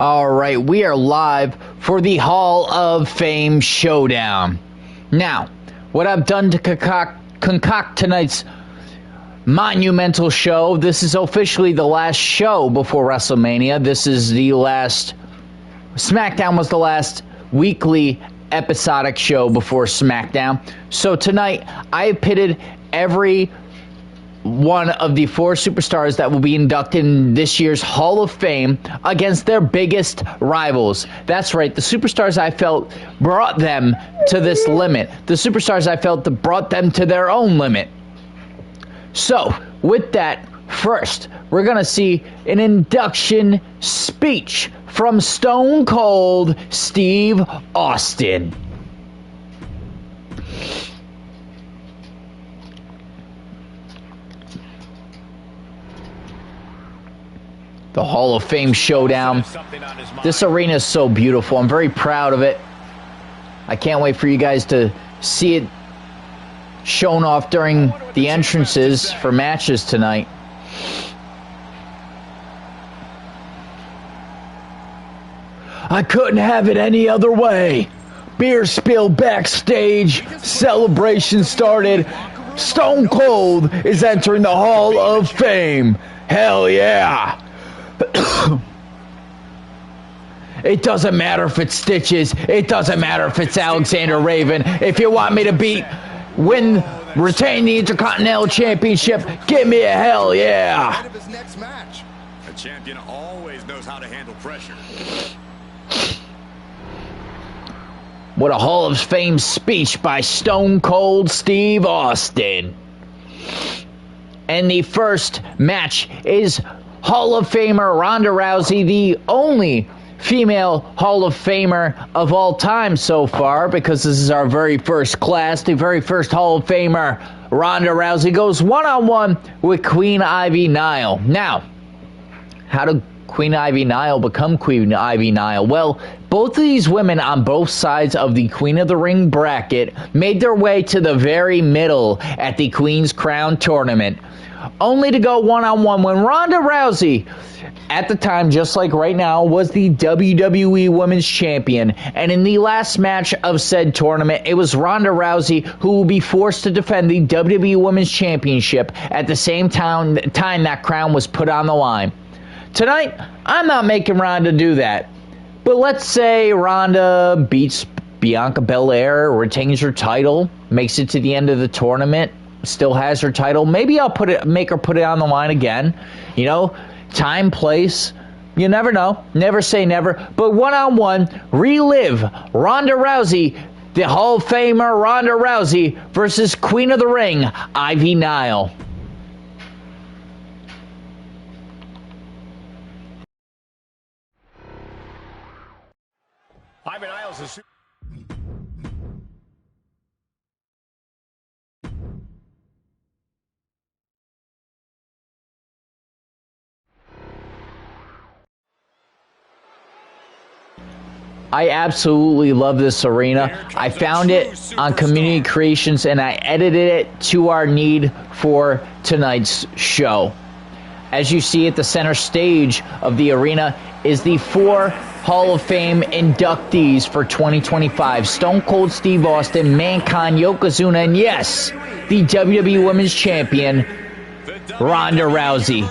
All right, we are live for the Hall of Fame Showdown. Now, what I've done to concoct tonight's monumental show, this is officially the last show before WrestleMania. This is the last, SmackDown was the last weekly episodic show before SmackDown. So tonight, I pitted every one of the four superstars that will be inducted in this year's Hall of Fame against their biggest rivals. That's right, the superstars I felt brought them to this limit. The superstars I felt that brought them to their own limit. So, with that, first, we're going to see an induction speech from Stone Cold Steve Austin. The Hall of Fame Showdown. This arena is so beautiful. I'm very proud of it. I can't wait for you guys to see it shown off during the entrances for matches tonight. I couldn't have it any other way. Beer spilled backstage. Celebration started. Stone Cold is entering the Hall of Fame. Hell yeah. It doesn't matter if it's Stitches. It doesn't matter if it's Alexander Raven. If you want me to retain the Intercontinental Championship, give me a hell yeah. A champion always knows how to handle pressure. What a Hall of Fame speech by Stone Cold Steve Austin. And the first match is Hall of Famer Ronda Rousey, the only female Hall of Famer of all time so far, because this is our very first class. The very first Hall of Famer, Ronda Rousey, goes one-on-one with Queen Ivy Nile. Now, how did Queen Ivy Nile become Queen Ivy Nile? Well, both of these women on both sides of the Queen of the Ring bracket made their way to the very middle at the Queen's Crown tournament, only to go one-on-one when Ronda Rousey, at the time, just like right now, was the WWE Women's Champion. And in the last match of said tournament, it was Ronda Rousey who will be forced to defend the WWE Women's Championship at the same time that crown was put on the line. Tonight, I'm not making Ronda do that. But let's say Ronda beats Bianca Belair, retains her title, makes it to the end of the tournament, still has her title. Maybe I'll make her put it on the line again. You know, time, place, you never know. Never say never. But one-on-one, relive Ronda Rousey, the Hall of Famer Ronda Rousey versus Queen of the Ring, Ivy Nile. Ivy Nile's a super. I absolutely love this arena. I found it on Community Creations and I edited it to our need for tonight's show. As you see at the center stage of the arena is the four Hall of Fame inductees for 2025. Stone Cold Steve Austin, Mankind, Yokozuna, and yes, the WWE Women's Champion, Ronda Rousey.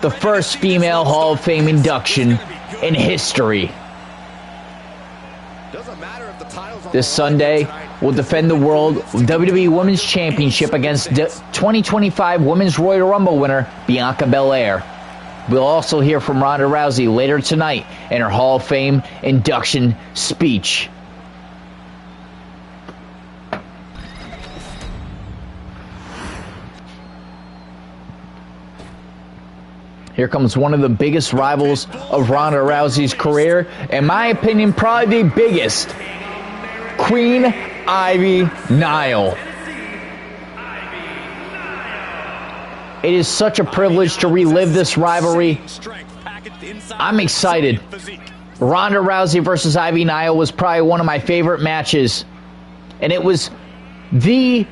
The first female Hall of Fame induction in history. This Sunday, will defend the World WWE Women's Championship against 2025 Women's Royal Rumble winner Bianca Belair. We'll also hear from Ronda Rousey later tonight in her Hall of Fame induction speech. Here comes one of the biggest rivals of Ronda Rousey's career. In my opinion, probably the biggest. Queen Ivy Nile. It is such a privilege to relive this rivalry. I'm excited. Ronda Rousey versus Ivy Nile was probably one of my favorite matches. And it was the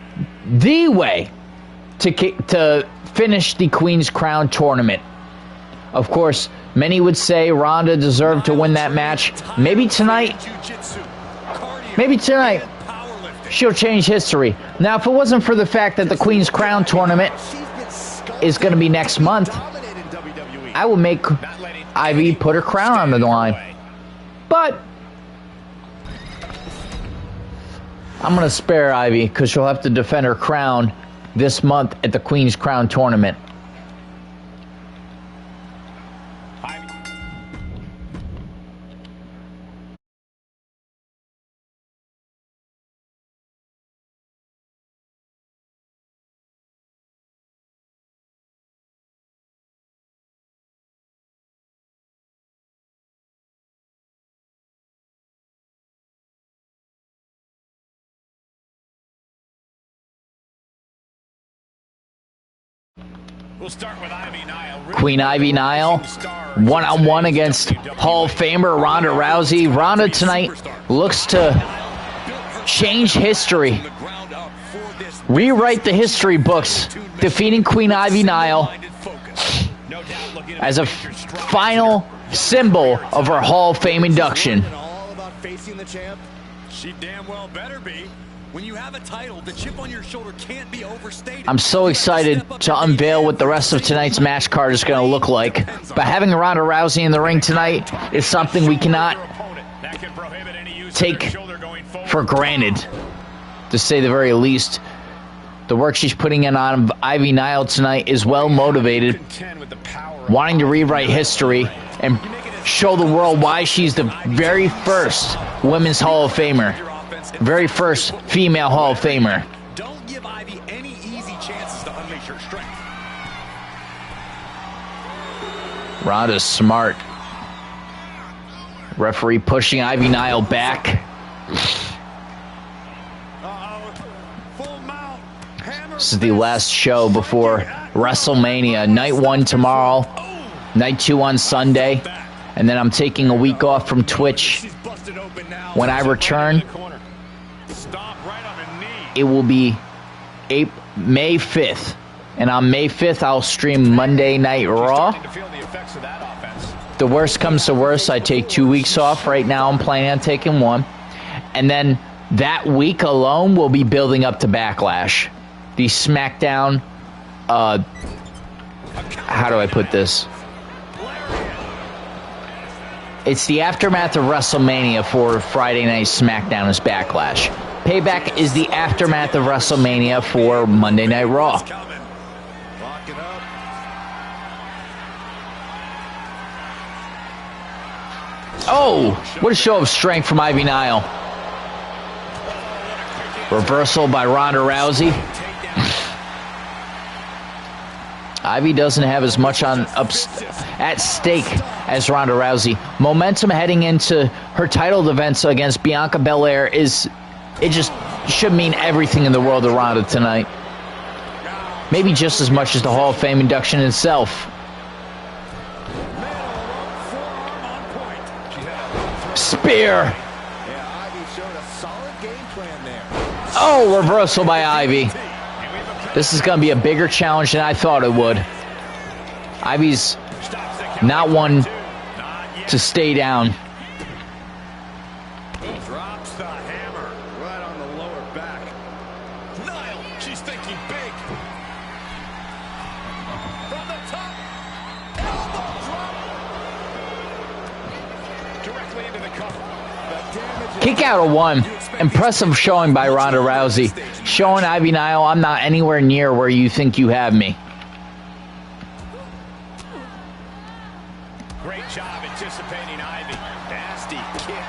way to finish the Queen's Crown tournament. Of course, Many would say Ronda deserved to win that match. Maybe tonight she'll change history. Now, if it wasn't for the fact that the Queen's Crown tournament is going to be next month, I would make Ivy put her crown on the line. But I'm going to spare Ivy because she'll have to defend her crown this month at the Queen's Crown tournament. We'll start with Ivy Nile. Queen Ivy Nile, one-on-one against Hall of Famer Ronda Rousey. Ronda tonight looks to change history, rewrite the history books, defeating Queen Ivy Nile as a final symbol of her Hall of Fame induction. She damn well better be. When you have a title, the chip on your shoulder can't be overstated. I'm so excited to unveil what the rest of tonight's match card is going to look like. But having Ronda Rousey in the ring tonight is something we cannot take for granted, to say the very least. The work she's putting in on Ivy Nile tonight is well motivated, wanting to rewrite history and show the world why she's the very first Women's Hall of Famer. Very first female Hall of Famer. Don't give Ivy any easy chances to unleash her strength. Ronda's smart. Referee pushing Ivy Nile back. This is the last show before WrestleMania. Night 1 tomorrow. Night 2 on Sunday. And then I'm taking a week off from Twitch. When I return, it will be May 5th. And on May 5th, I'll stream Monday Night Raw. The worst comes to worst, I take 2 weeks off. Right now, I'm planning on taking 1. And then that week alone will be building up to Backlash. The SmackDown, how do I put this? It's the aftermath of WrestleMania for Friday Night SmackDown is Backlash. Payback is the aftermath of WrestleMania for Monday Night Raw. Oh, what a show of strength from Ivy Nile. Reversal by Ronda Rousey. Ivy doesn't have as much at stake as Ronda Rousey. Momentum heading into her title defense against Bianca Belair it just should mean everything in the world to Ronda tonight. Maybe just as much as the Hall of Fame induction itself. Spear. Oh, reversal by Ivy. This is going to be a bigger challenge than I thought it would. Ivy's not one to stay down. Drops the hammer right on the lower back. Nile, she's thinking big. From the top. Elbow drop. Directly into the cover. Kick out of 1. Impressive showing by Ronda Rousey. Showing Ivy Nile, I'm not anywhere near where you think you have me. Great job anticipating Ivy. Nasty kick.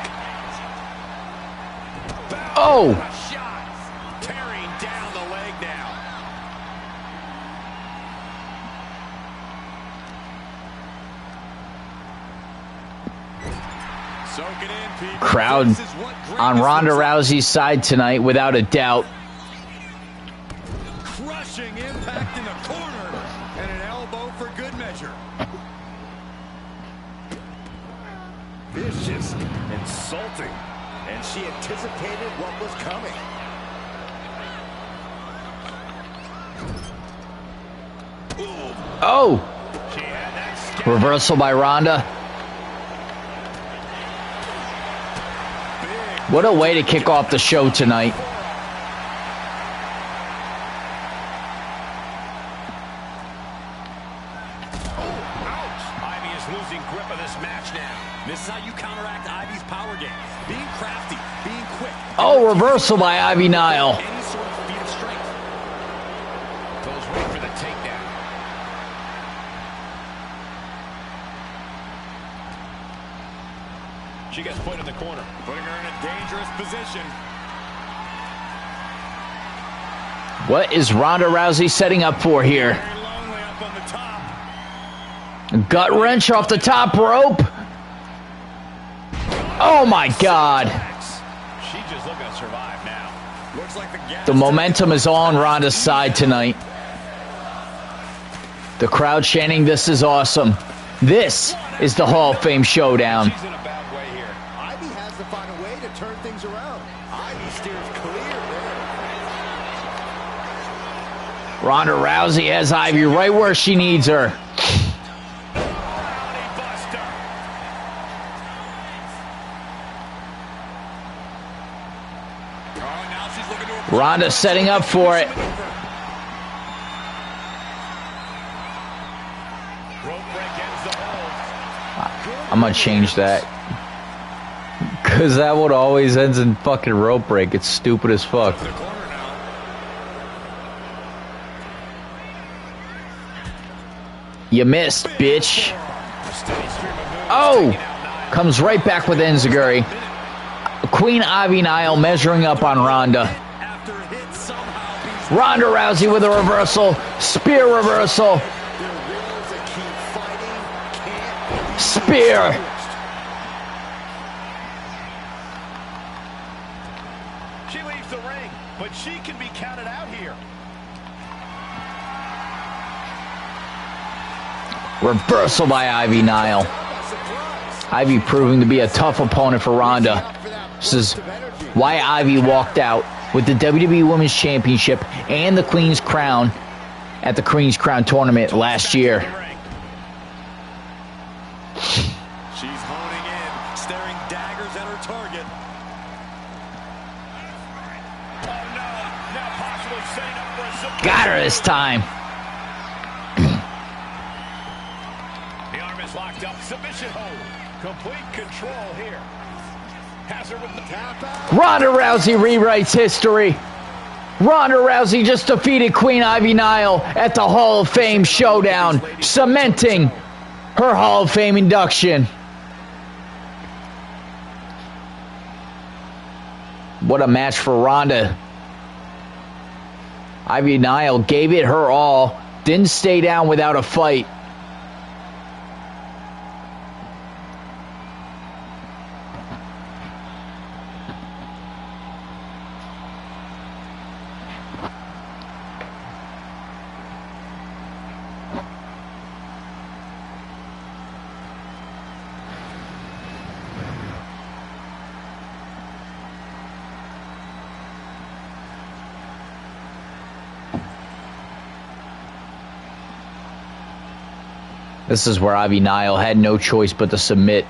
Oh! Shot. Tearing down the leg now. Soak it in, people. Crowd on Ronda Rousey's side tonight, without a doubt. Crushing impact in the corner. And an elbow for good measure. Vicious, insulting. And she anticipated what was coming. Oh! She had that Reversal by Ronda. What a way to kick off the show tonight. Ivy is losing grip of this match now. This is how you counteract Ivy's power game. Being crafty, being quick. Oh, reversal by Ivy Nile. Any sort of feat of strength. Goes right for the takedown. She gets put in the corner, putting her in a dangerous position. What is Ronda Rousey setting up for here? Very lonely up on the top. Gut wrench off the top rope. Oh my God. She's just looking to survive now. Looks like the momentum is on Ronda's side tonight. The crowd chanting, "This is awesome." This is the Hall of Fame showdown. She's in a bad way here. Ivy has to find a way to turn things around. Ivy steers clear there. Ronda Rousey has Ivy right where she needs her. Ronda setting up for it. I'm gonna change that, cause that one always ends in fucking rope break. It's stupid as fuck. You missed, bitch. Oh! Comes right back with enziguri. Queen Ivy Nile measuring up on Ronda. Ronda Rousey with a reversal. Spear reversal. Spear. She leaves the ring, but she can be counted out here. Reversal by Ivy Nile. Ivy proving to be a tough opponent for Ronda. This is why Ivy walked out with the WWE Women's Championship and the Queen's Crown at the Queen's Crown tournament last year. She's honing in, staring daggers at her target. Oh no, now possibly setting up for a submission. Got her this time. The arm is locked up, submission hold. Complete control here. Has her with the tap out. Ronda Rousey rewrites history. Ronda Rousey just defeated Queen Ivy Nile at the Hall of Fame showdown, cementing her Hall of Fame induction. What a match for Ronda. Ivy Nile gave it her all, didn't stay down without a fight. This is where Ivy Nile had no choice but to submit.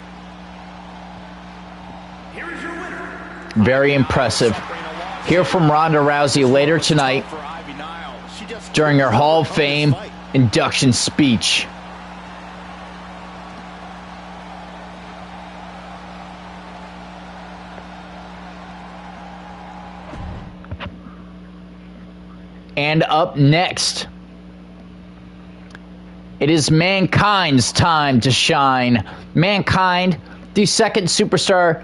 Very impressive. Hear from Ronda Rousey later tonight during her Hall of Fame induction speech. And up next, it is Mankind's time to shine. Mankind, the second superstar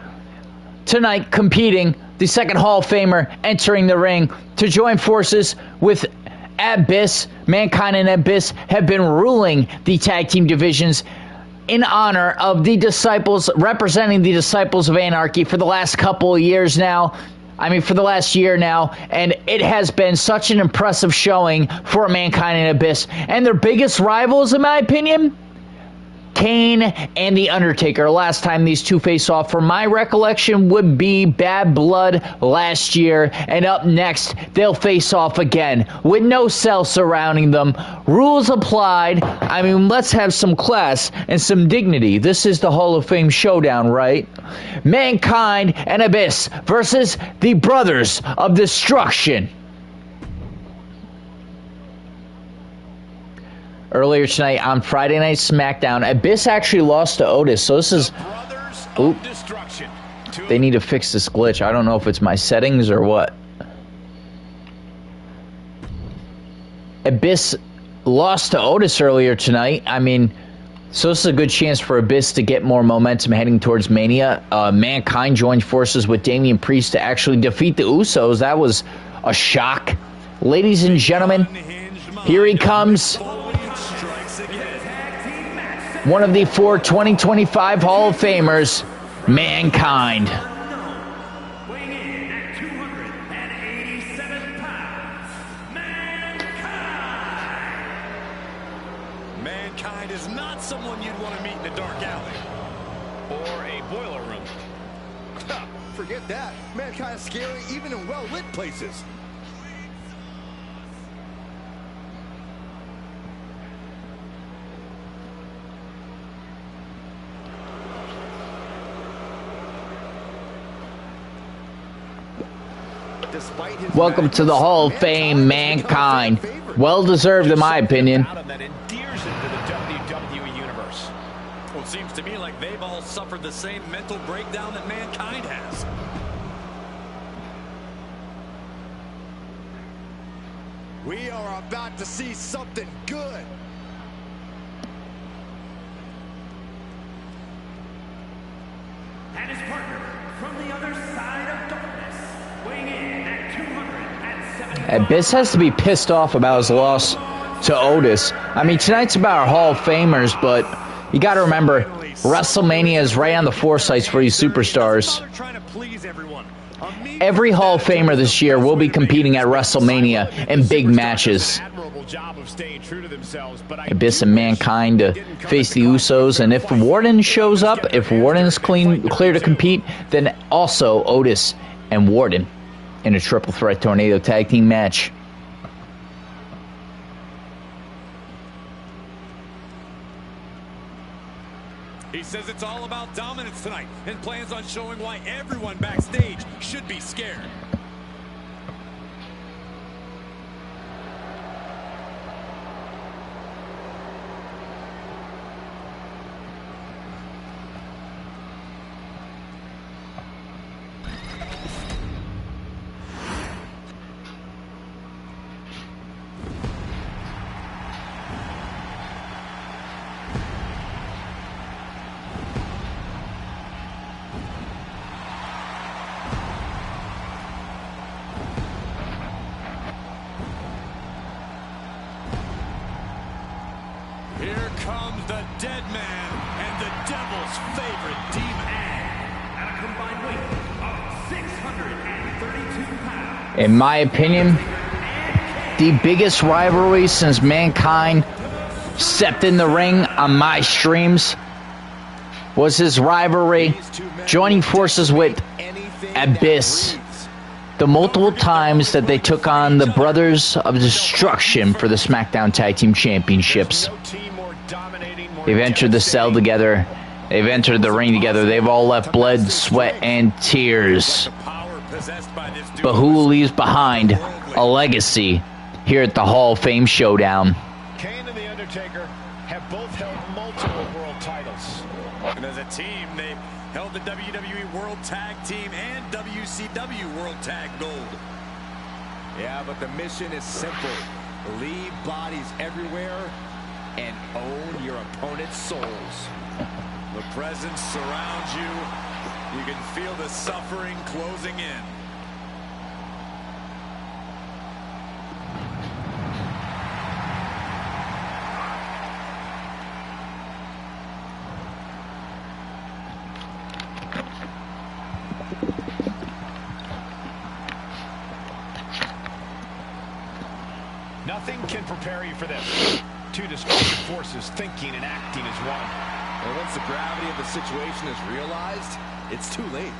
tonight competing, the second Hall of Famer entering the ring to join forces with Abyss. Mankind and Abyss have been ruling the tag team divisions in honor of the Disciples, representing the Disciples of Anarchy for the last couple of years now. I mean, for the last year now, and it has been such an impressive showing for Mankind and Abyss. And their biggest rivals, in my opinion, Kane and The Undertaker. Last time these two face off, from my recollection, would be Bad Blood last year. And up next, they'll face off again with no cell surrounding them. Rules applied. I mean, let's have some class and some dignity. This is the Hall of Fame Showdown, right? Mankind and Abyss versus the Brothers of Destruction. Earlier tonight on Friday Night SmackDown, Abyss actually lost to Otis, so this is... Oop. They need to fix this glitch. I don't know if it's my settings or what. Abyss lost to Otis earlier tonight. I mean, so this is a good chance for Abyss to get more momentum heading towards Mania. Mankind joined forces with Damian Priest to actually defeat the Usos. That was a shock. Ladies and gentlemen, here he comes. One of the 4 2025 Hall of Famers, Mankind. Weighing in at 287 pounds, Mankind. Mankind is not someone you'd want to meet in a dark alley or a boiler room. Forget that. Mankind is scary even in well-lit places. Welcome to the Hall of Fame, Mankind. Well deserved, in my opinion. That endears him to the WWE universe. Well, it seems to me like they've all suffered the same mental breakdown that Mankind has. We are about to see something good. And his partner from the other side of darkness, weighing in at 270. Abyss has to be pissed off about his loss to Otis. I mean, tonight's about our Hall of Famers, but you got to remember, WrestleMania is right on the foresights for these superstars. Every Hall of Famer this year will be competing at WrestleMania in big matches. Abyss and Mankind to face the Usos, and if Warden shows up, if Warden is clear to compete, then also Otis and Warden in a triple threat tornado tag team match. He says it's all about dominance tonight and plans on showing why everyone backstage should be scared. Here comes the dead man and the devil's favorite demon. At a combined weight of 632 pounds. In my opinion, the biggest rivalry since Mankind stepped in the ring on my streams was his rivalry joining forces with Abyss. The multiple times that they took on the Brothers of Destruction for the SmackDown Tag Team Championships. They've entered the cell together. They've entered the ring together. They've all left blood, sweat, and tears. But who leaves behind a legacy here at the Hall of Fame Showdown? Kane and The Undertaker have both held multiple world titles. And as a team, they held the WWE World Tag Team and WCW World Tag Gold. Yeah, but the mission is simple. Leave bodies everywhere and own your opponent's souls. The presence surrounds you. You can feel the suffering closing in. Nothing can prepare you for this. Two destructive forces thinking and acting as one. And once the gravity of the situation is realized, it's too late.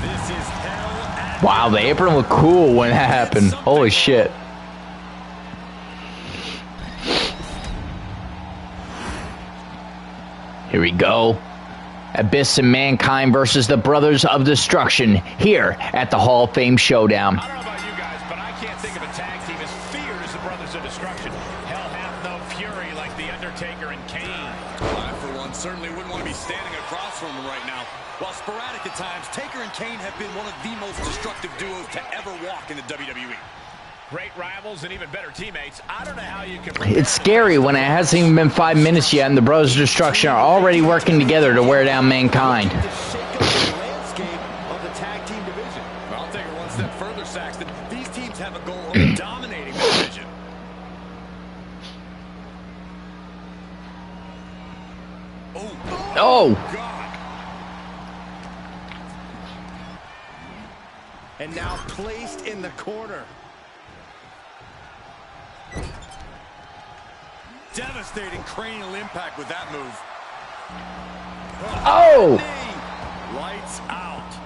This is hell. Wow, the apron looked cool when that happened. Holy shit. Here we go. Abyss and Mankind versus the Brothers of Destruction here at the Hall of Fame Showdown. I don't know about you guys, but I can't think of a tag team as feared as the Brothers of Destruction. Hell hath no fury like The Undertaker and Kane. I, for one, certainly wouldn't want to be standing across from them right now. While sporadic at times, Taker and Kane have been one of the most destructive duos to ever walk in the WWE. Great rivals and even better teammates. I don't know how you can... It's scary when it hasn't even been 5 minutes yet and the Brothers of Destruction are already working together to wear down Mankind. To shake up the landscape of the tag team division. I'll take it one step further, Saxton. These teams have a goal of dominating the division. Oh! God. And now placed in the corner. Devastating cranial impact with that move. Oh! Knee. Lights out.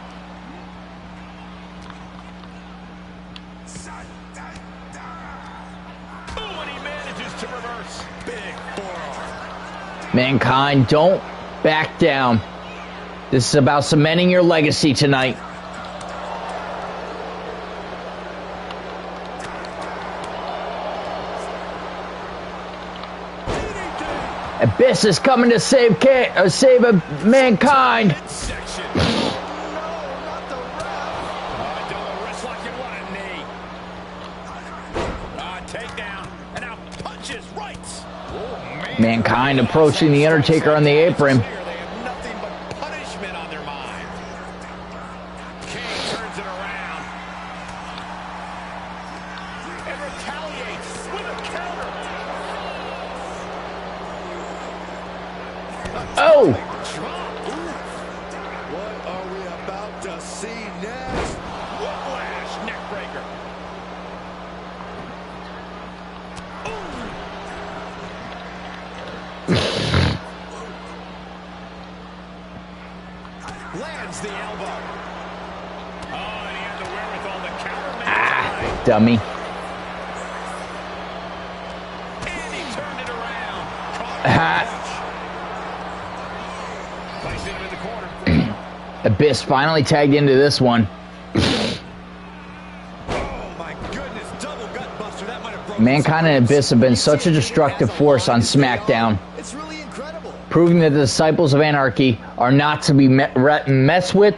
Ooh, and he manages to reverse. Big forearm. Mankind, don't back down. This is about cementing your legacy tonight. Abyss is coming to save Mankind. Section. Takedown. And now punches right. Oh, man. Mankind approaching the Undertaker on the apron. They have nothing but punishment on their mind. Kane turns it around. And retaliates with a counter. Oh! What are we about to see next? Whiplash neckbreaker. Lands the elbow. Oh, and he had the wherewithal to counter. Ah, dummy. And he turned it around. Placing him in the corner. Abyss finally tagged into this one. Oh my goodness, double gut buster. That might have broken. Mankind and Abyss have been such a destructive force on SmackDown, It's really incredible. proving that the Disciples of Anarchy are not to be messed with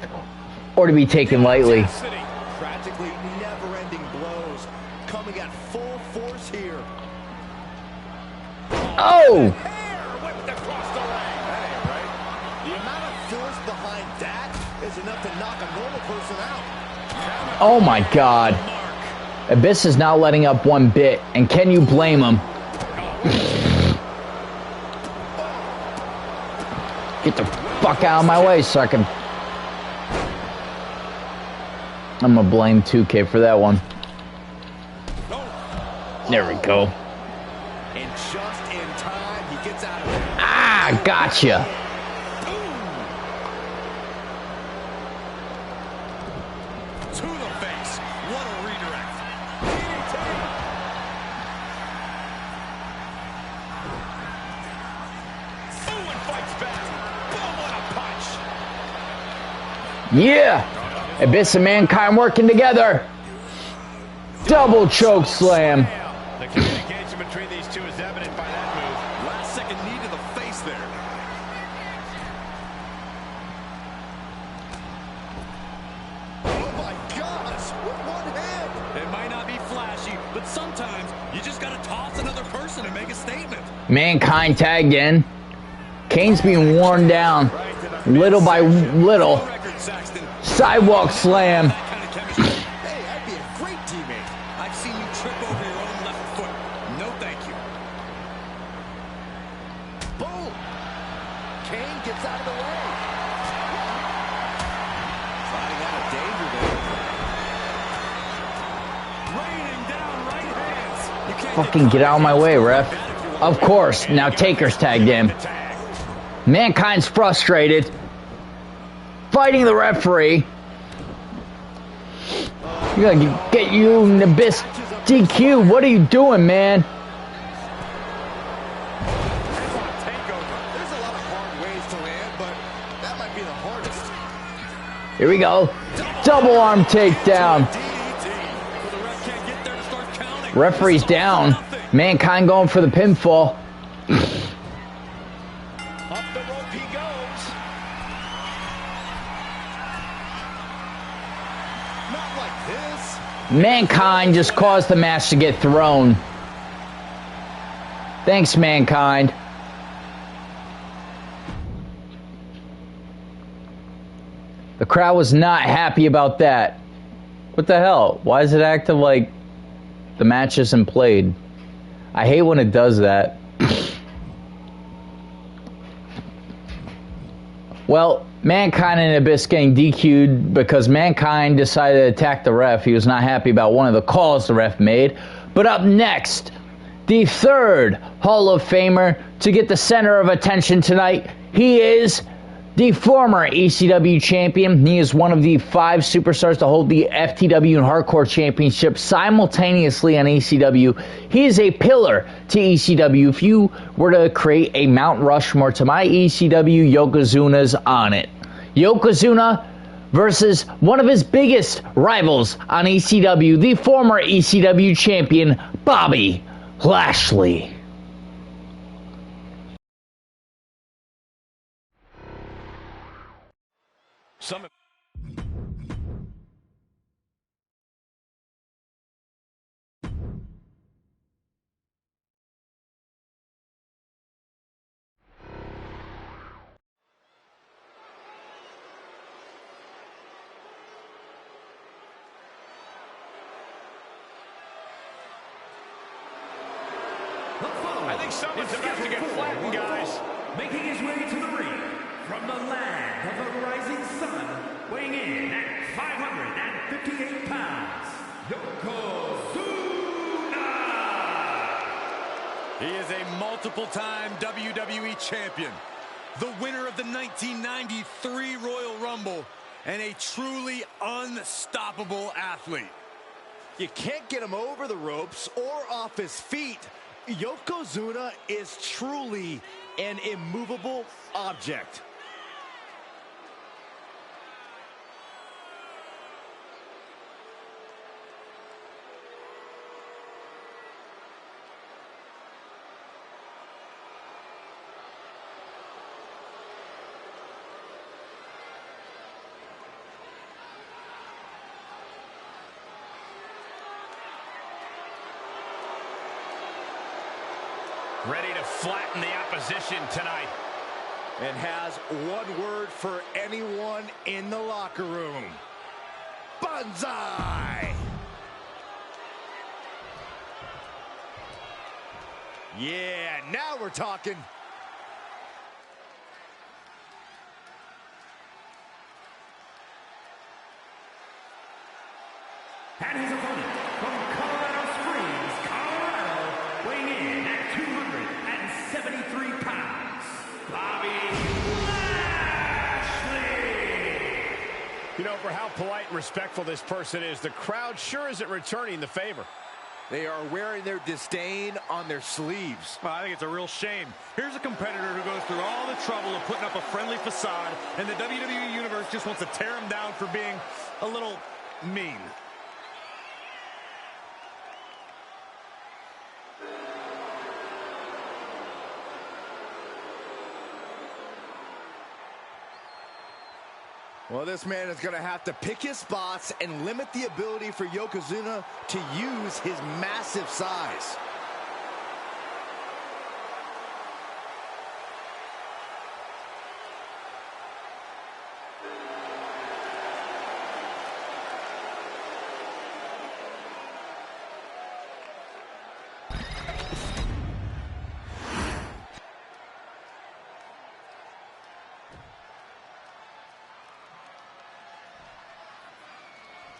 or to be taken lightly. Practically never-ending blows coming at full force here. Oh! Hair whipped across the ring. That ain't right. The amount of force behind that is enough to knock a normal person out. Oh my God. Abyss is not letting up one bit, and can you blame him? Get the fuck out of my way so I can... I'm gonna blame 2K for that one. There we go. And just in time, he gets out of there. Ah, gotcha. To the face. What a redirect. Ooh, and fights back. Boom, what a punch. Yeah. Abyss and Mankind working together. Double choke slam. The communication between these two is evident by that move. Last second knee to the face there. Oh my gosh, with one hand. It might not be flashy, but sometimes you just gotta toss another person and make a statement. Mankind tagged in. Kane's being worn down little by little. Record, Saxton. Sidewalk slam. That kind of chemistry. Hey, I'd be a great teammate. I've seen you trip over your own left foot. No, thank you. Boom. Kane gets out of the way. Sliding out of danger there. Raining down right hands. You can't Fucking get out of my way, ref. that if you Of course, now Taker's tagged in. Mankind's frustrated. Fighting the referee. You gotta get you in the Abyss DQ. What are you doing, man? There's a lot of hard ways to land, but that might be the hardest. Here we go. Double arm takedown. Referee's down. Mankind going for the pinfall. Up the rope he goes. Not like this. Mankind just caused the match to get thrown. Thanks, Mankind. The crowd was not happy about that. What the hell? Why is it acting like the match isn't played? I hate when it does that. Well, Mankind and Abyss getting DQ'd because Mankind decided to attack the ref. He was not happy about one of the calls the ref made. But up next, the third Hall of Famer to get the center of attention tonight. He is the former ECW champion. He is one of the 5 superstars to hold the FTW and Hardcore Championship simultaneously on ECW. He is a pillar to ECW. If you were to create a Mount Rushmore to my ECW, Yokozuna's on it. Yokozuna versus one of his biggest rivals on ECW, the former ECW champion, Bobby Lashley. I think someone's about to get flattened, guys. Making his way to the ring from the land of the rising sun, weighing in at 558 pounds, Yokozuna! He is a multiple-time WWE champion, the winner of the 1993 Royal Rumble, and a truly unstoppable athlete. You can't get him over the ropes or off his feet. Yokozuna is truly an immovable object. Ready to flatten the opposition tonight. And has one word for anyone in the locker room. Banzai! Yeah, now we're talking. And his opponent from Colorado Springs, Colorado, weighing in at 273 pounds, Bobby Lashley! You know, for how polite and respectful this person is, the crowd sure isn't returning the favor. They are wearing their disdain on their sleeves. Well, I think it's a real shame. Here's a competitor who goes through all the trouble of putting up a friendly facade, and the WWE Universe just wants to tear him down for being a little mean. Well, this man is going to have to pick his spots and limit the ability for Yokozuna to use his massive size.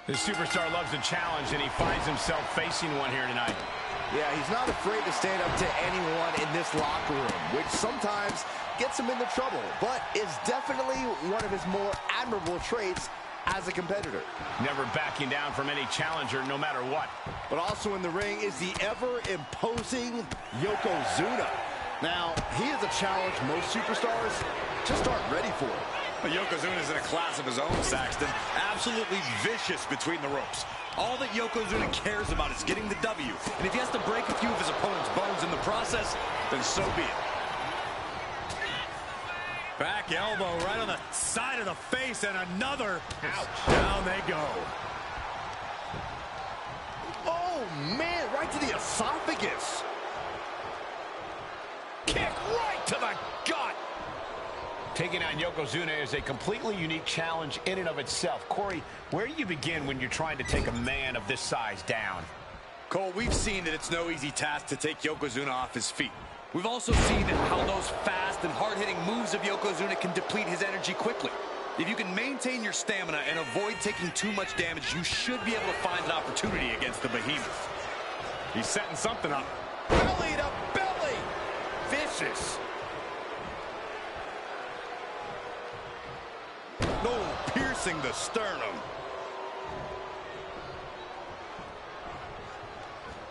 The superstar loves a challenge, and he finds himself facing one here tonight. Yeah, he's not afraid to stand up to anyone in this locker room, which sometimes gets him into trouble, but is definitely one of his more admirable traits as a competitor. Never backing down from any challenger, no matter what. But also in the ring is the ever-imposing Yokozuna. Now, he is a challenge most superstars just aren't ready for. Yokozuna's in a class of his own, Saxton. Absolutely vicious between the ropes. All that Yokozuna cares about is getting the W. And if he has to break a few of his opponent's bones in the process, then so be it. Back elbow right on the side of the face, and another. Ouch. Down they go. Oh, man, right to the esophagus. Kick right to the gut. Taking on Yokozuna is a completely unique challenge in and of itself. Corey, where do you begin when you're trying to take a man of this size down? Cole, we've seen that it's no easy task to take Yokozuna off his feet. We've also seen how those fast and hard-hitting moves of Yokozuna can deplete his energy quickly. If you can maintain your stamina and avoid taking too much damage, you should be able to find an opportunity against the behemoth. He's setting something up. Belly to belly. Vicious. No, piercing the sternum.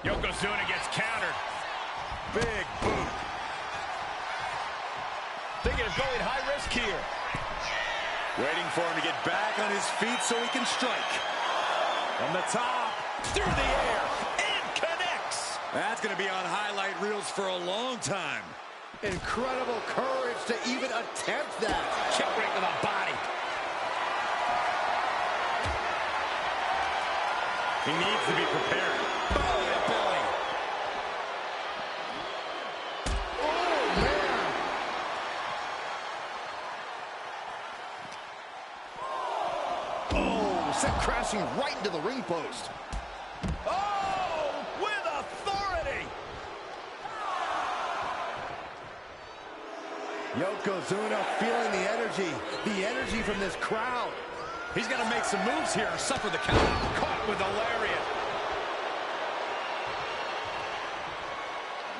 Yokozuna gets countered. Big boot. Thinking of going high risk here. Waiting for him to get back on his feet so he can strike. From the top, through the air, and connects. That's going to be on highlight reels for a long time. Incredible courage to even attempt that. Kick right to the body. He needs to be prepared. Belly to belly. Oh, man. Oh, sent crashing right into the ring post. Oh, with authority. Yokozuna feeling the energy from this crowd. He's got to make some moves here or suffer the count. Caught with a lariat.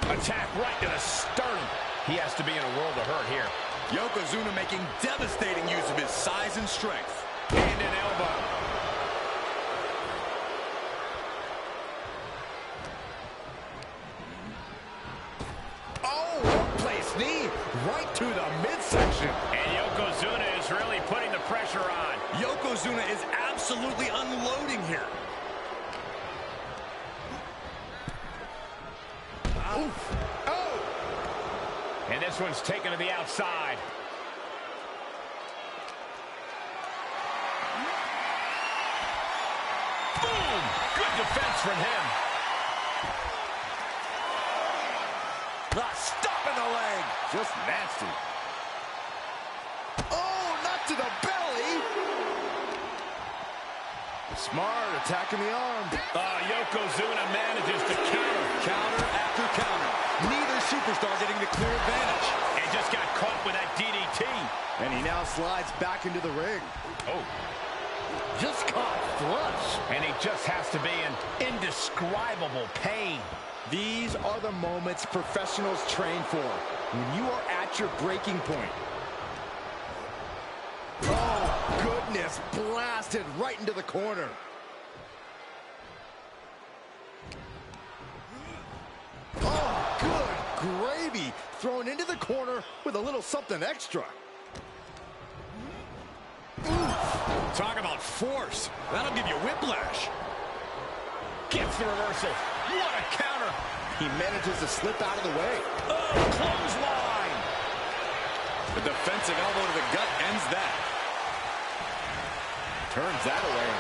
Attack right to the sternum. He has to be in a world of hurt here. Yokozuna making devastating use of his size and strength. And an elbow. Oh, well-placed knee right to the midsection. And Yokozuna is really putting the pressure on. Yokozuna is absolutely unloading here. Oof. Oh! And this one's taken to the outside. Boom! Good defense from him. The stop in the leg. Just nasty. Oh, not to the belly. Smart, attacking the arm. Yokozuna manages to counter. Counter after counter. Neither superstar getting the clear advantage. And just got caught with that DDT. And he now slides back into the ring. Oh. Just caught flush. And he just has to be in indescribable pain. These are the moments professionals train for. When you are at your breaking point. Oh, goodness. Blasted right into the corner. Oh, good gravy. Thrown into the corner with a little something extra. Talk about force. That'll give you whiplash. Gets the reversal. What a counter. He manages to slip out of the way. Oh, clothesline. The defensive elbow to the gut ends that. Turns that away.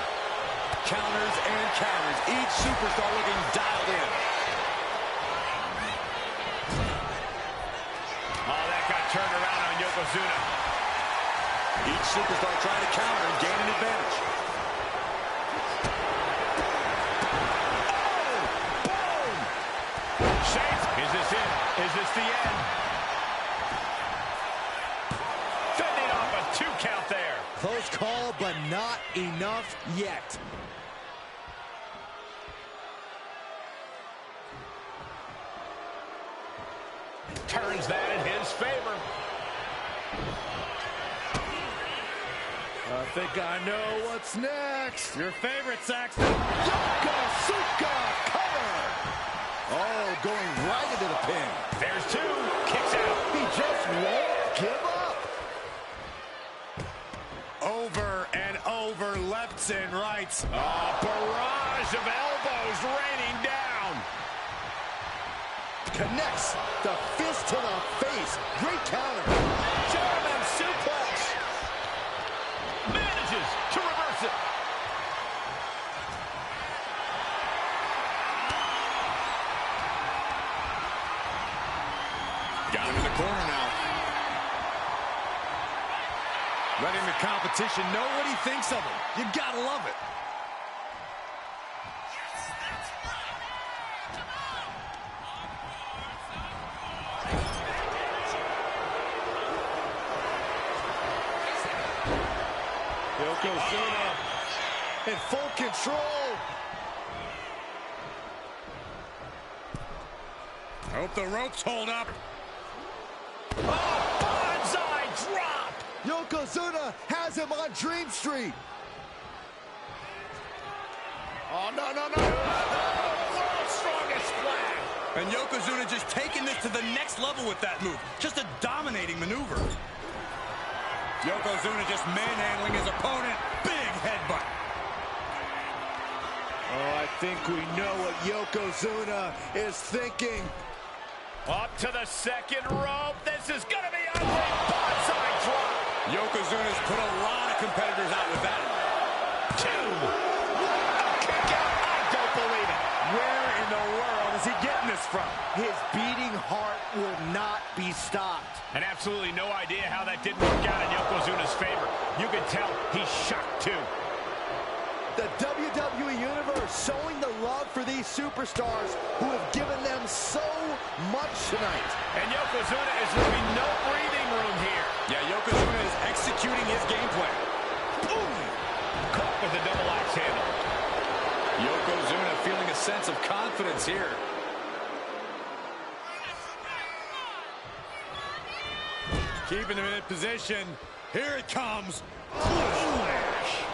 Counters and counters. Each superstar looking dialed in. Oh, that got turned around on Yokozuna. Each superstar trying to counter and gain an advantage. Is this it? Is this the end? Fending off a 2 count there. Close call, but not enough yet. Turns that in his favor. I think I know what's next. Your favorite, Saxton. Yokosuka cover. Oh, going right into the pin. There's two. Kicks out. He just won't give up. Over and over, lefts and rights. A barrage of elbows raining down. Connects the fist to the face. Great counter. German suplex. Manages to reverse it. Got him in the corner now. Letting the competition know what he thinks of him. You gotta love it. Yokozuna in full control. I hope the ropes hold up. Bonsai drop. Yokozuna has him on Dream Street. Oh, no. World's strongest flag. And Yokozuna just taking this to the next level with that move. Just a dominating maneuver. Yokozuna just manhandling his opponent. Big headbutt. Oh, I think we know what Yokozuna is thinking. Up to the second rope. This is going to be ugly. Bonsai drop. Yokozuna's put a lot of competitors out with that. Two. A kick out. I don't believe it. Where in the world is he getting this from? His beating heart will not be stopped. And absolutely no idea how that didn't work out in Yokozuna's favor. You can tell he's shocked too. The WWE Universe showing the love for these superstars who have given them so much tonight. And Yokozuna is leaving no breathing room here. Yeah, Yokozuna is executing his game plan. Boom! Caught with the double axe handle. Yokozuna feeling a sense of confidence here. Keeping them in position. Here it comes. Flash.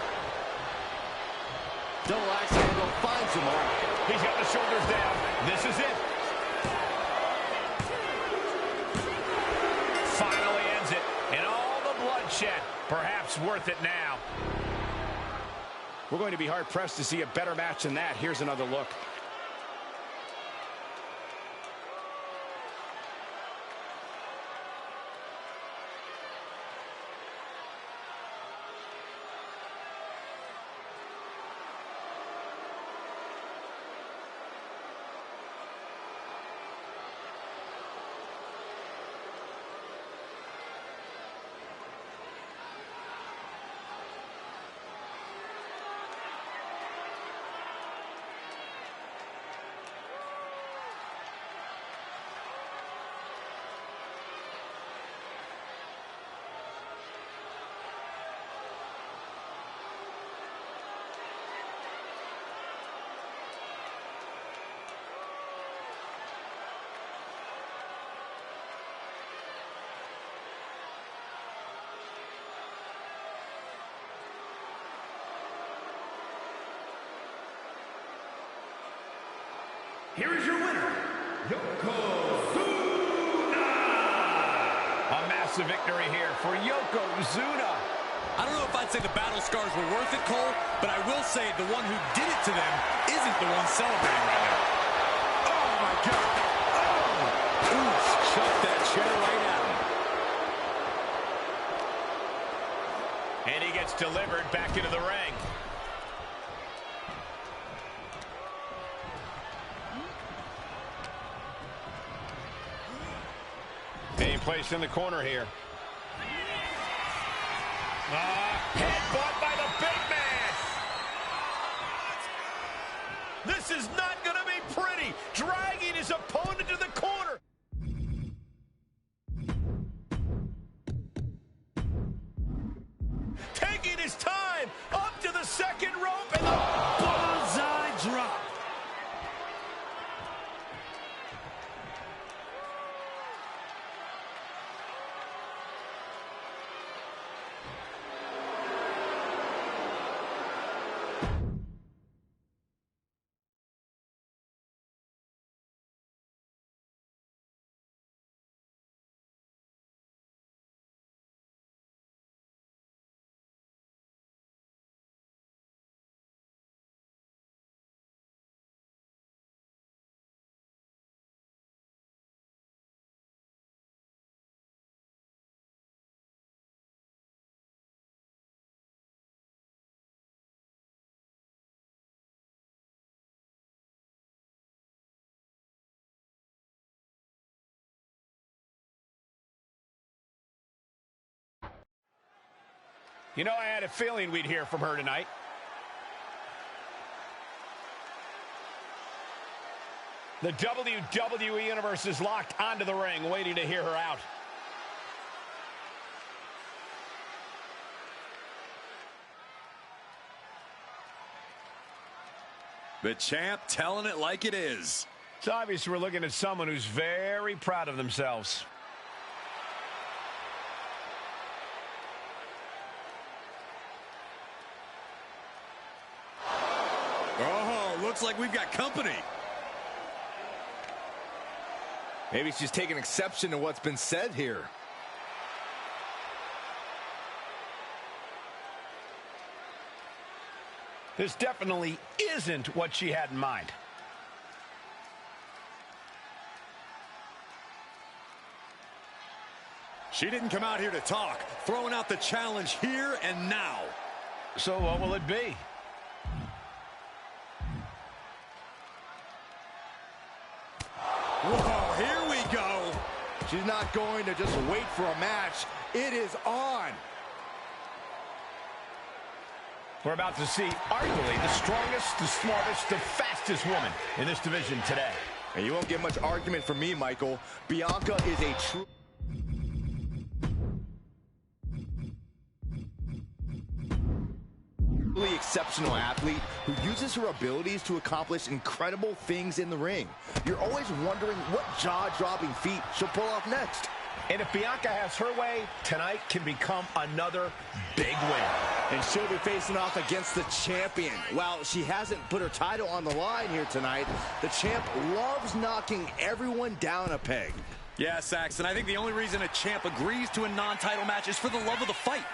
Double axe handle finds him all. He's got the shoulders down. This is it. Finally ends it. And all the bloodshed. Perhaps worth it now. We're going to be hard-pressed to see a better match than that. Here's another look. Here is your winner, Yokozuna! A massive victory here for Yokozuna. I don't know if I'd say the battle scars were worth it, Cole, but I will say the one who did it to them isn't the one celebrating right now. Oh, my God. Oh! Oof, chucked that chair right at him. And he gets delivered back into the ring. Being placed in the corner here. Headbutt by the big man. This is not going to be pretty. Dragging his opponent to the corner. Taking his time up to the second rope and the bullseye drop. You know, I had a feeling we'd hear from her tonight. The WWE Universe is locked onto the ring, waiting to hear her out. The champ telling it like it is. It's obvious we're looking at someone who's very proud of themselves. Oh, looks like we've got company. Maybe she's taking exception to what's been said here. This definitely isn't what she had in mind. She didn't come out here to talk. Throwing out the challenge here and now. So what will it be? Whoa, here we go. She's not going to just wait for a match. It is on. We're about to see arguably the strongest, the smartest, the fastest woman in this division today. And you won't get much argument from me, Michael. Bianca is a true... exceptional athlete who uses her abilities to accomplish incredible things in the ring. You're always wondering what jaw-dropping feat she'll pull off next. And if Bianca has her way, tonight can become another big win. And she'll be facing off against the champion. While she hasn't put her title on the line here tonight, the champ loves knocking everyone down a peg. Yeah, Saxton, I think the only reason a champ agrees to a non-title match is for the love of the fight.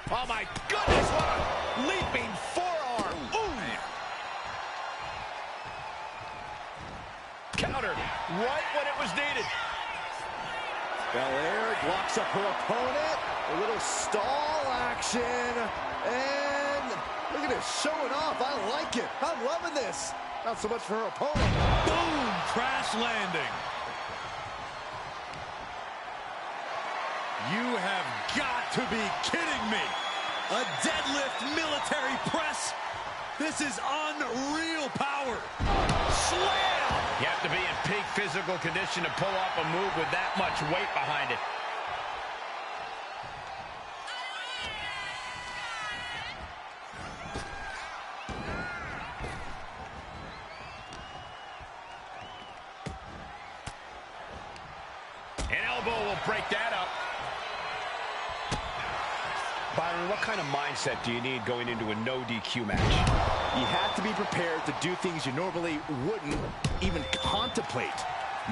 Oh my goodness, what a leaping forearm. Ooh. Countered right when it was needed. Belair blocks up her opponent. A little stall action. And look at it, showing off. I like it. I'm loving this. Not so much for her opponent. Boom! Crash landing. You have got to be kidding me. A deadlift military press. This is unreal power. Slam! You have to be in peak physical condition to pull off a move with that much weight behind it. An elbow will break that up. Byron, what kind of mindset do you need going into a no DQ match? You have to be prepared to do things you normally wouldn't even contemplate.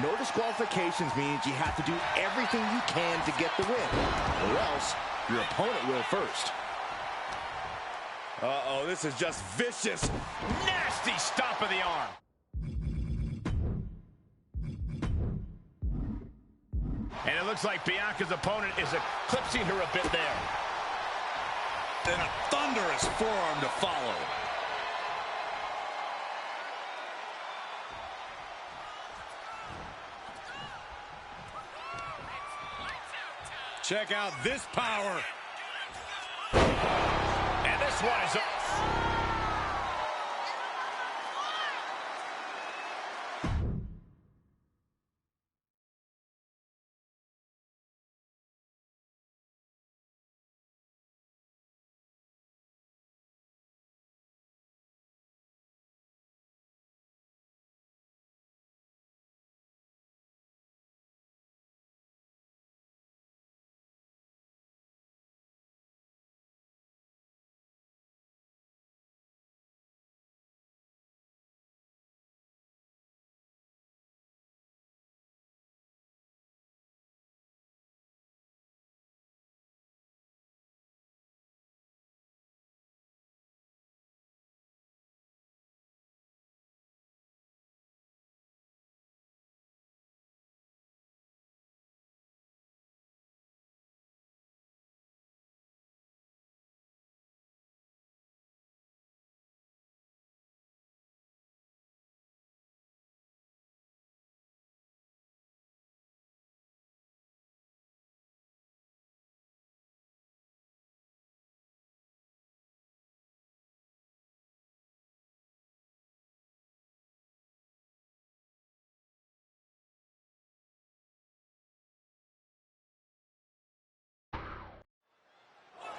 No disqualifications means you have to do everything you can to get the win, or else your opponent will first. Uh-oh, this is just vicious. Nasty stop of the arm. And it looks like Bianca's opponent is eclipsing her a bit there. And a thunderous forearm to follow. Check out this power. And this one is a...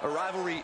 A rivalry.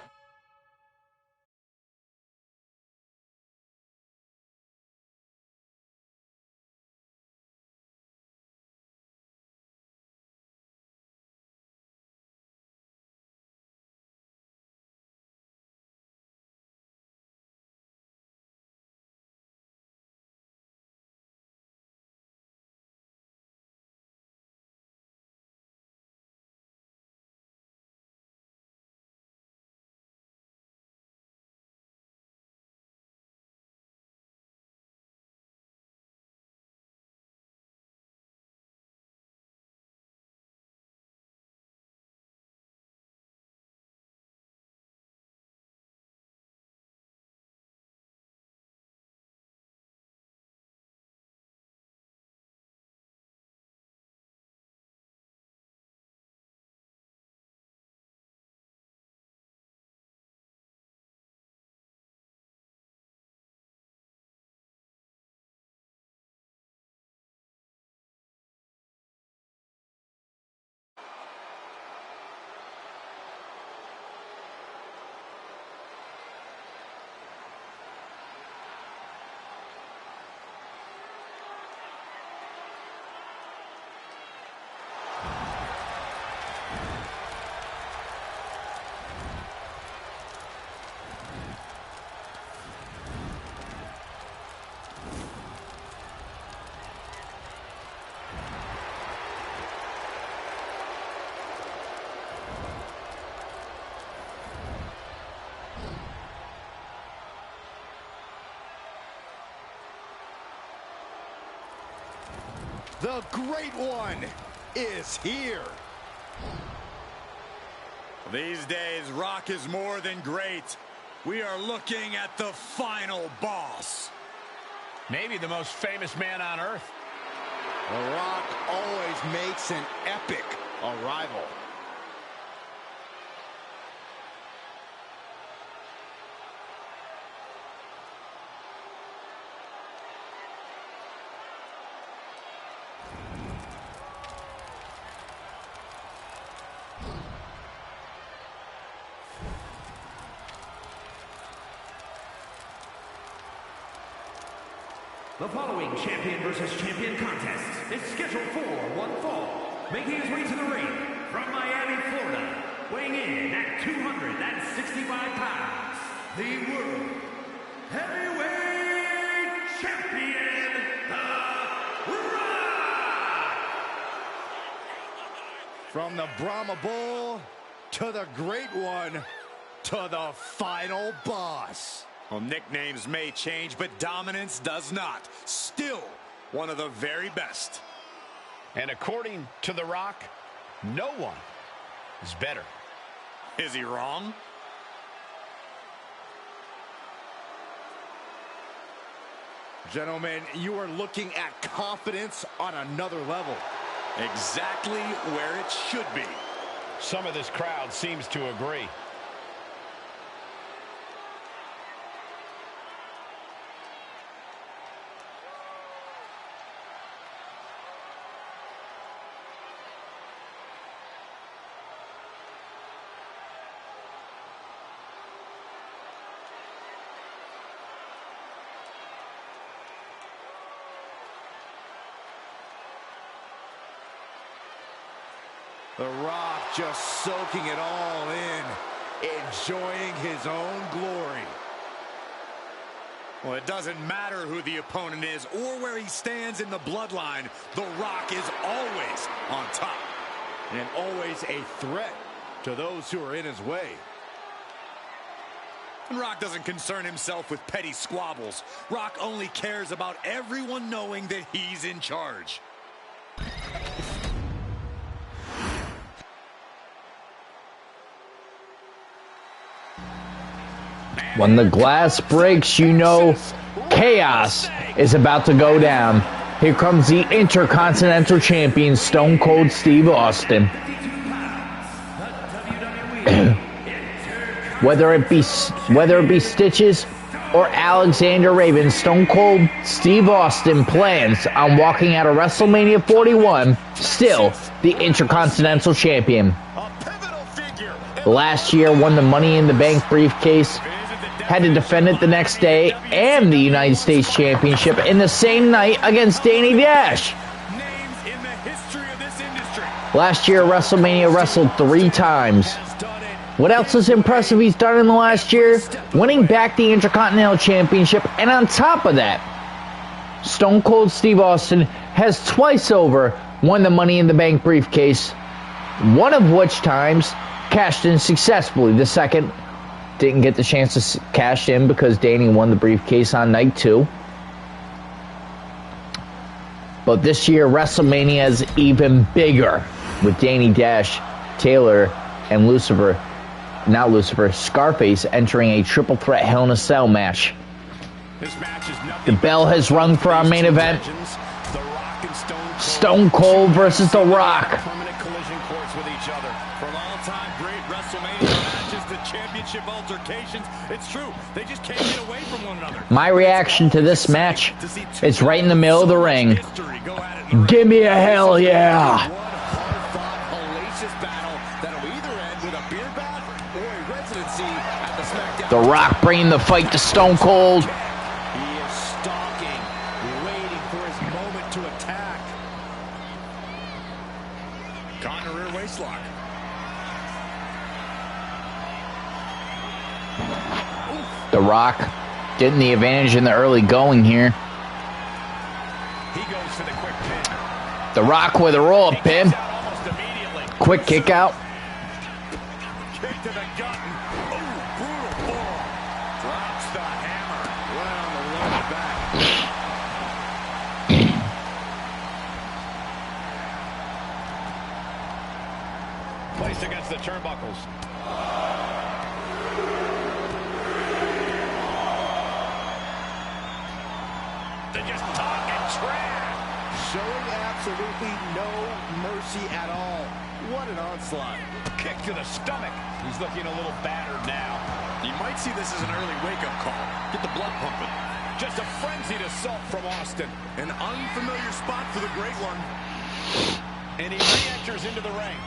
The Great One is here. These days, Rock is more than great. We are looking at the final boss. Maybe the most famous man on earth. The Rock always makes an epic arrival. The following champion versus champion contest is scheduled for one fall. Making his way to the ring from Miami, Florida, weighing in at 265 pounds, the World Heavyweight Champion, The Rock! From the Brahma Bull to the Great One to the final boss. Well, nicknames may change, but dominance does not. Still one of the very best. And according to The Rock, no one is better. Is he wrong? Gentlemen, you are looking at confidence on another level. Exactly where it should be. Some of this crowd seems to agree. The Rock just soaking it all in, enjoying his own glory. Well, it doesn't matter who the opponent is or where he stands in the bloodline. The Rock is always on top. And always a threat to those who are in his way. And Rock doesn't concern himself with petty squabbles. Rock only cares about everyone knowing that he's in charge. When the glass breaks, you know chaos is about to go down. Here comes the Intercontinental Champion, Stone Cold Steve Austin. Whether it be Stitches or Alexander Raven, Stone Cold Steve Austin plans on walking out of WrestleMania 41 still the Intercontinental Champion. A pivotal figure last year, won the Money in the Bank briefcase, had to defend it the next day, and the United States Championship in the same night against Danny Dash. Last year, WrestleMania, wrestled 3 times. What else is impressive he's done in the last year? Winning back the Intercontinental Championship, and on top of that, Stone Cold Steve Austin has twice over won the Money in the Bank briefcase, one of which times cashed in successfully. The second didn't get the chance to cash in because Danny won the briefcase on night 2. But this year, WrestleMania is even bigger with Danny Dash, Taylor, and Scarface entering a triple threat Hell in a Cell match. The bell has rung for our main event. Stone Cold versus The Rock. Permanent collision course with each other. From all-time great WrestleMania matches to championship altercations, it's true, they just can't get away from one another. My reaction to this match is right in the middle of the ring. Give me a hell yeah! The Rock bringing the fight to Stone Cold. He is stalking, waiting for his moment to attack. Caught in a rear waistlock. The Rock getting the advantage in the early going here. He goes for the quick pin. The Rock with a roll-up pin. Almost immediately. Quick kick out. Kick to the gut. Drops the hammer. Right on the lower back. Placed against the turnbuckles. They're just talking trash. Showing absolutely no mercy at all. What an onslaught. Kick to the stomach. He's looking a little battered now. You might see this as an early wake-up call. Get the blood pumping. Just a frenzied assault from Austin. An unfamiliar spot for the Great One. And he re-enters into the ring.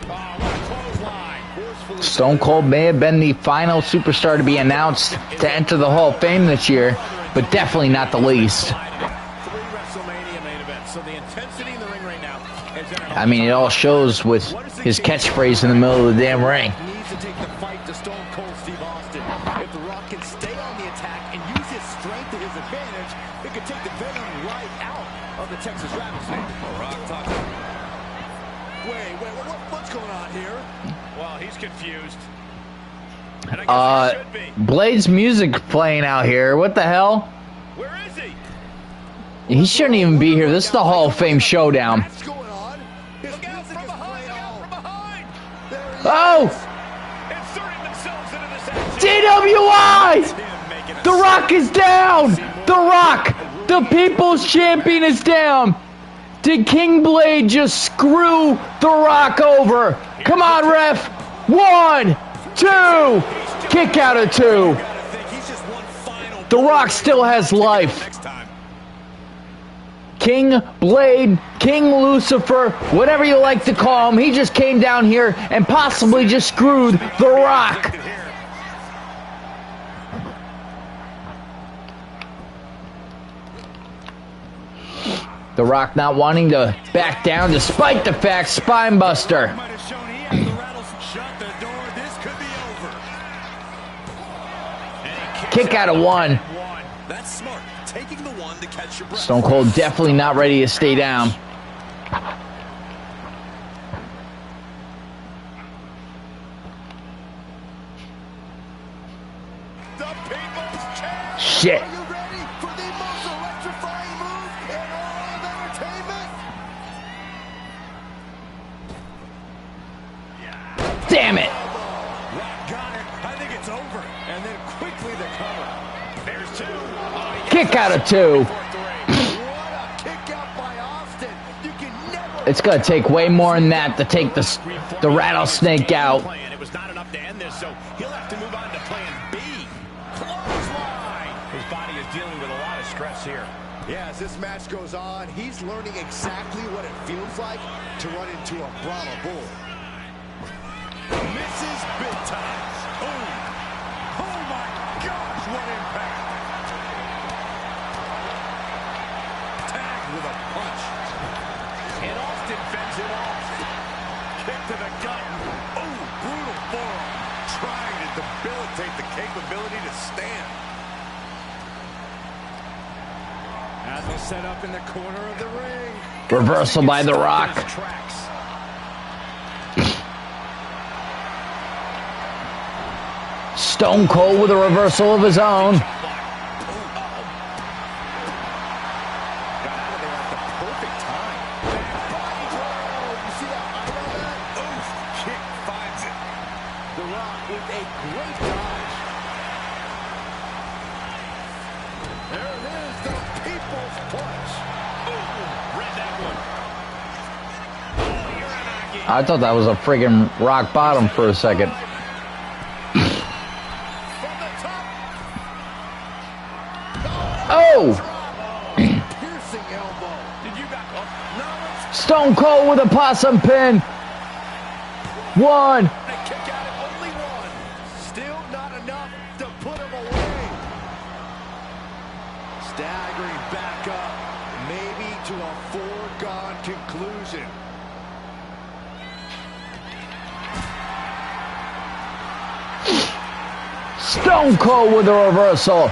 Oh, what a clothesline. Forcefully. Stone Cold may have been the final superstar to be announced to enter the Hall of Fame this year, but definitely not the least. 3 WrestleMania main events. So the intensity in the ring right now is in I mean, it all shows with his catchphrase in the middle of the damn ring. Needs to take the fight to Stone Cold Steve Austin. If The Rock can stay on the attack and use his strength to his advantage, it could take the venom right out of the Texas Rattlesnake. Rock talking. What's going on here? Well, he's confused. And I guess he should be. Blade's music playing out here. What the hell? Where is he? He shouldn't even be here. This is the Hall of Fame showdown. What's going on? Look out from behind! Look out from behind! Oh! Inserting themselves into this action. DWI! The Rock is down! The Rock, the People's Champion, is down! Did King Blade just screw The Rock over? Come on, ref! 1, 2! Kick out of 2. The Rock still has life. King Blade, King Lucifer, whatever you like to call him, he just came down here and possibly just screwed The Rock. The Rock not wanting to back down despite the fact Spinebuster. Kick out of 1. That's smart. Taking the one to catch your breath. Stone Cold definitely not ready to stay down. Shit. Are you ready for the most electrifying move in all of entertainment? Damn it. Rock got it. I think it's over. And then quickly the cover. There's 2. Kick out of 2. What a kick out by Austin. You can never... It's going to take way more than that to take the rattlesnake out. It was not enough to end this, so he'll have to move on to plan B. Clothesline. His body is dealing with a lot of stress here. Yeah, as this match goes on, he's learning exactly what it feels like to run into a Brahma bull. Misses is big time. Oh my gosh, what impact. Tagged with a punch. And Austin fends it off. Kick to the gut. Oh, brutal forearm. Trying to debilitate the capability to stand. As they set up in the corner of the ring. Reversal by The Rock. Stone Cold with a reversal of his own. I thought that was a friggin' rock bottom for a second. Oh! Stone Cold with a possum pin. One. Still not enough to put him away. Staggering back up, maybe to a foregone conclusion. Stone Cold with a reversal.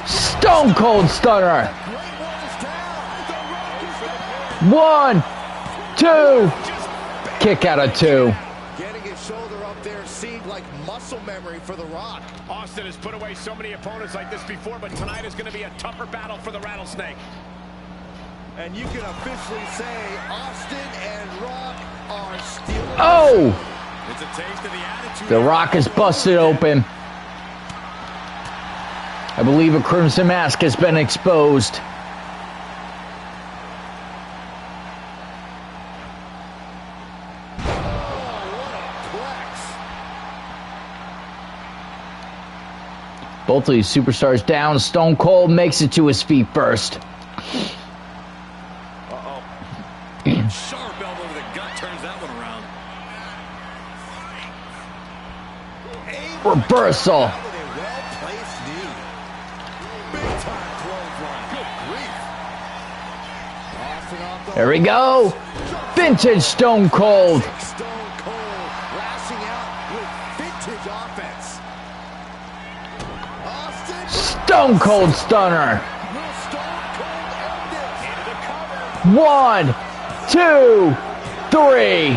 Stone Cold Stunner. 1, 2. Kick out of 2. Getting his shoulder up there seemed like muscle memory for The Rock. Austin has put away so many opponents like this before, but tonight is going to be a tougher battle for the Rattlesnake. And you can officially say Austin and Rock are still... Oh! It's a taste of the attitude. The Rock is busted open. I believe a Crimson Mask has been exposed. Both of these superstars down. Stone Cold makes it to his feet first. Sharp elbow to the gut turns that one around. Reversal. Well-placed knee. Big-time clothesline. Good grief. Austin off the... There we go. Vintage Stone Cold. Stone Cold lashing out with vintage offense. Austin... Stone Cold Stunner. Will Stone Cold end this? Into the cover. 1, 2, 3.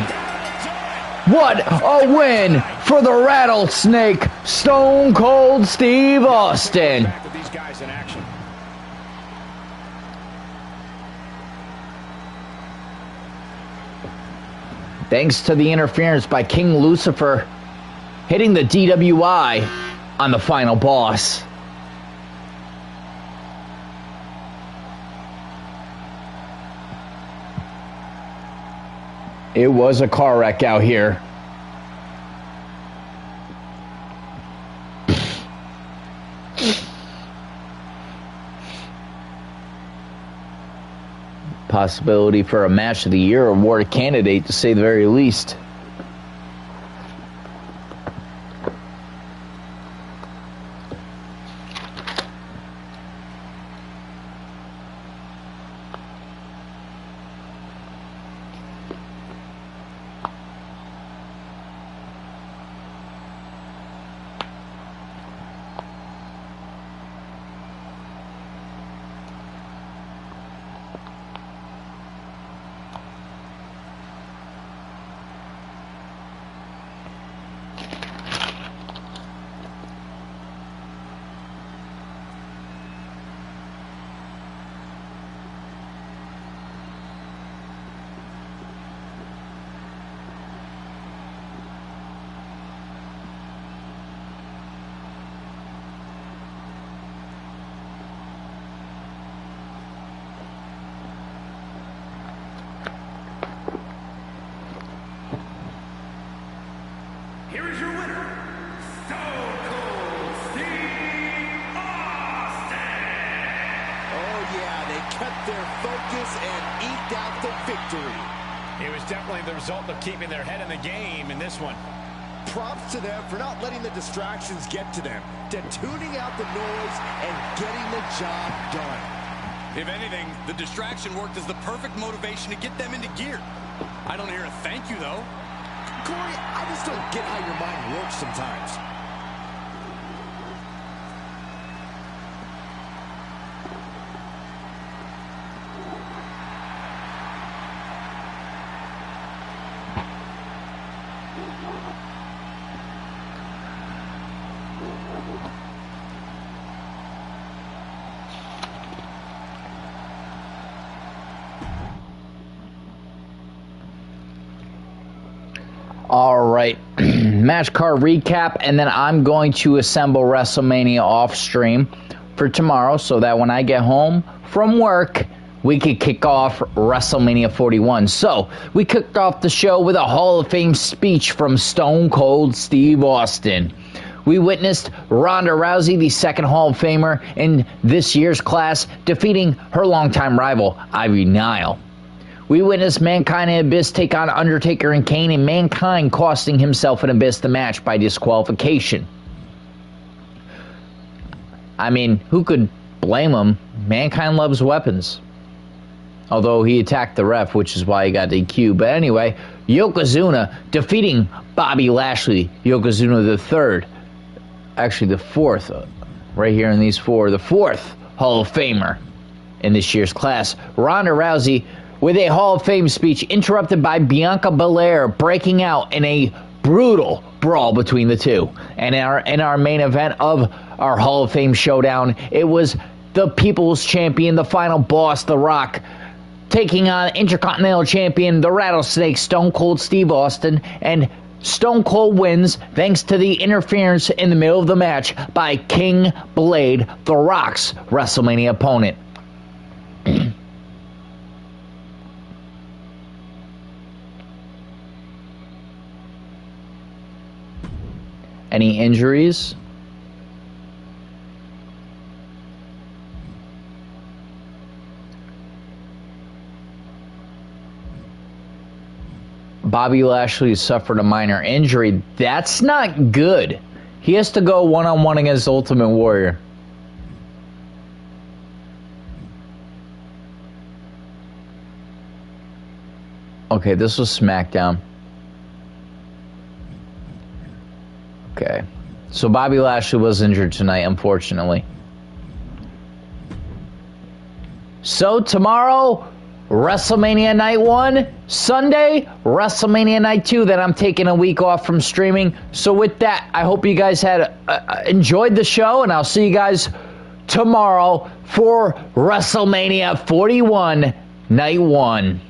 What a win for the Rattlesnake, Stone Cold Steve Austin. Back to these guys in action. Thanks to the interference by King Lucifer, hitting the DWI on the final boss. It was a car wreck out here. Possibility for a match of the year award candidate, to say the very least. kept their focus and eked out the victory. It was definitely the result of keeping their head in the game in this one. Props to them for not letting the distractions get to them, to tuning out the noise and getting the job done. If anything, the distraction worked as the perfect motivation to get them into gear. I don't hear a thank you, though. Corey, I just don't get how your mind works sometimes. All right, match card recap, and then I'm going to assemble WrestleMania off stream for tomorrow so that when I get home from work, we could kick off WrestleMania 41. So, we kicked off the show with a Hall of Fame speech from Stone Cold Steve Austin. We witnessed Ronda Rousey, the second Hall of Famer in this year's class, defeating her longtime rival, Ivy Nile. We witnessed Mankind and Abyss take on Undertaker and Kane, and Mankind costing himself and Abyss the match by disqualification. I mean, who could blame him? Mankind loves weapons. Although he attacked the ref, which is why he got DQ. But anyway, Yokozuna defeating Bobby Lashley. Yokozuna the third. Actually, the fourth. Right here in these four. The fourth Hall of Famer in this year's class. Ronda Rousey with a Hall of Fame speech interrupted by Bianca Belair breaking out in a brutal brawl between the two. And in our main event of our Hall of Fame showdown, it was the People's Champion, the final boss, The Rock, taking on Intercontinental Champion, the Rattlesnake, Stone Cold Steve Austin, and Stone Cold wins thanks to the interference in the middle of the match by King Blade, The Rock's WrestleMania opponent. Any injuries? Bobby Lashley suffered a minor injury. That's not good. He has to go one-on-one against Ultimate Warrior. Okay, this was SmackDown. Okay. So Bobby Lashley was injured tonight, unfortunately. So tomorrow, WrestleMania Night 1. Sunday, WrestleMania Night 2. Then I'm taking a week off from streaming. So with that, I hope you guys had enjoyed the show, and I'll see you guys tomorrow for WrestleMania 41 Night 1.